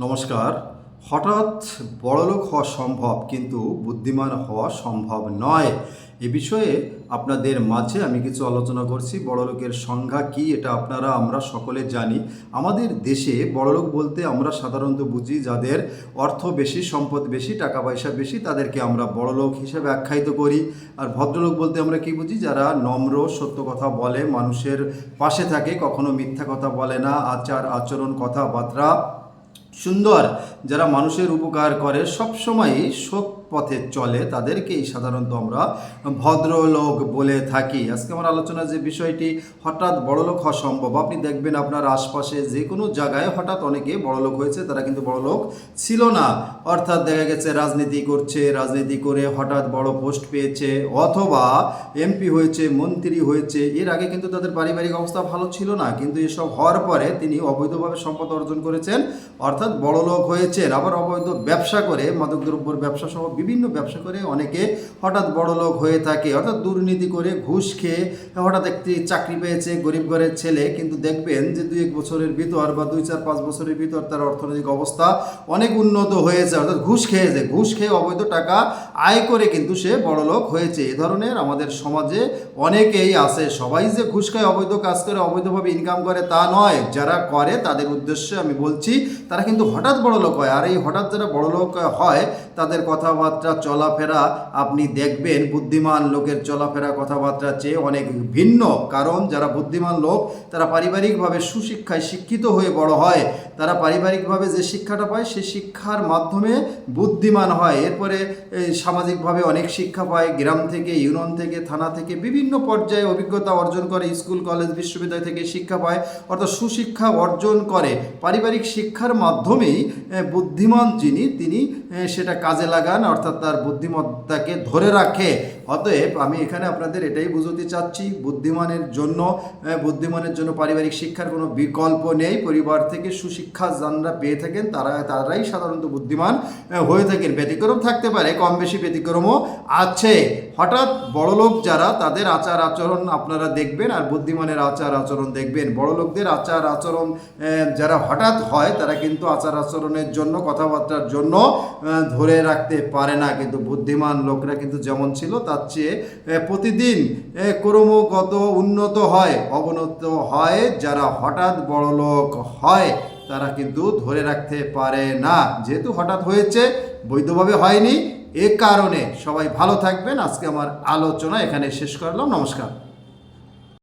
নমস্কার। হঠাৎ বড়লোক হওয়া সম্ভব, কিন্তু বুদ্ধিমান হওয়া সম্ভব নয়। এ বিষয়ে আপনাদের মাঝে আমি কিছু আলোচনা করছি। বড়লোকের সংজ্ঞা কী, এটা আমরা সকলে জানি। আমাদের দেশে বড়লোক বলতে আমরা সাধারণত বুঝি যাদের অর্থ বেশি, সম্পদ বেশি, টাকা পয়সা বেশি, তাদেরকে আমরা বড়লোক হিসেবে আখ্যায়িত করি। আর ভদ্রলোক বলতে আমরা কী বুঝি? যারা নম্র, সত্য কথা বলে, মানুষের পাশে থাকে, কখনো মিথ্যা কথা বলে না, আচার আচরণ কথাবার্তা সুন্দর, যারা মানুষের উপকার করে, সবসময়ই সৎ পথে চলে, তাদেরকেই সাধারণত আমরা ভদ্রলোক বলে থাকি। আজকে আমার আলোচনার যে বিষয়টি, হঠাৎ বড়লোক হওয়া সম্ভব। আপনি দেখবেন আপনার আশপাশে যে কোনো জায়গায় হঠাৎ অনেকে বড়লোক হয়েছে, তারা কিন্তু বড়লোক ছিল না। অর্থাৎ দেখা গেছে রাজনীতি করছে, রাজনীতি করে হঠাৎ বড় পোস্ট পেয়েছে, অথবা এমপি হয়েছে, মন্ত্রী হয়েছে। এর আগে কিন্তু তাদের পারিবারিক অবস্থা ভালো ছিল না, কিন্তু এসব হওয়ার পরে তিনি অবৈধভাবে সম্পদ অর্জন করেছেন, অর্থাৎ বড়লোক হয়েছেন। আবার অবৈধ ব্যবসা করে, মাদকদ্রব্যের ব্যবসা সহ বিভিন্ন ব্যবসা করে অনেকে হঠাৎ বড়লোক হয়ে থাকে। অর্থাৎ দুর্নীতি করে, ঘুষ খেয়ে হঠাৎ একটি চাকরি পেয়েছে, গরিব ঘরের ছেলে, কিন্তু দেখবেন যে 2-1 বছরের ভিতর বা 2-4-5 বছরের ভিতর তার অর্থনৈতিক অবস্থা অনেক উন্নত হয়েছে। অর্থাৎ ঘুষ খেয়ে অবৈধ টাকা আয় করে কিন্তু সে বড়লোক হয়েছে। এ ধরনের আমাদের সমাজে অনেকেই আছে। সবাই যে ঘুষ খায়, অবৈধ কাজ করে, অবৈধভাবে ইনকাম করে তা নয়। যারা করে তাদের উদ্দেশ্যে আমি বলছি, তারা কিন্তু হঠাৎ বড়লোক হয়। আর এই হঠাৎ যারা বড়লোক হয়, তাদের কথাবার্তা চলাফেরা আপনি দেখবেন বুদ্ধিমান লোকের চলাফেরা কথাবার্তার চেয়ে অনেক ভিন্ন। কারণ যারা বুদ্ধিমান লোক, তারা পারিবারিকভাবে সুশিক্ষায় শিক্ষিত হয়ে বড় হয়। তারা পারিবারিকভাবে যে শিক্ষাটা পায়, সেই শিক্ষার মাধ্যমে বুদ্ধিমান হয়। এরপরে সামাজিকভাবে অনেক শিক্ষা পায়, গ্রাম থেকে, ইউনিয়ন থেকে, থানা থেকে, বিভিন্ন পর্যায়ে অভিজ্ঞতা অর্জন করে, স্কুল কলেজ বিশ্ববিদ্যালয় থেকে শিক্ষা পায়, অর্থাৎ সুশিক্ষা অর্জন করে। পারিবারিক শিক্ষার মাধ্যমেই বুদ্ধিমান যিনি, তিনি সেটা কাজে লাগান, অর্থাৎ তার বুদ্ধিমত্তাকে ধরে রাখে। অতএব আমি এখানে আপনাদের এটাই বুঝতে চাচ্ছি, বুদ্ধিমানের জন্য পারিবারিক শিক্ষার কোনো বিকল্প নেই। পরিবার থেকে সুশিক্ষা যারা পেয়ে থাকেন, তারাই সাধারণত বুদ্ধিমান হয়ে থাকেন। ব্যতিক্রম থাকতে পারে, কম বেশি ব্যতিক্রমও আছে। হঠাৎ বড়লোক যারা, তাদের আচার আচরণ আপনারা দেখবেন, আর বুদ্ধিমানের আচার আচরণ দেখবেন। বড়লোকদের আচার আচরণ যারা হঠাৎ হয়, তারা কিন্তু আচার আচরণের জন্য, কথাবার্তার জন্য ধরে রাখতে পারে না। কিন্তু বুদ্ধিমান লোকরা কিন্তু যেমন ছিল তার চেয়ে প্রতিদিন ক্রমাগত উন্নত হয়, অবনত হয়। যারা হঠাৎ বড়লোক হয়, তারা কিন্তু ধরে রাখতে পারে না। যেহেতু হঠাৎ হয়েছে, বৈধভাবে হয়নি, এ কারণে সবাই ভালো থাকবেন। আজকে আমার আলোচনা এখানে শেষ করলাম। নমস্কার।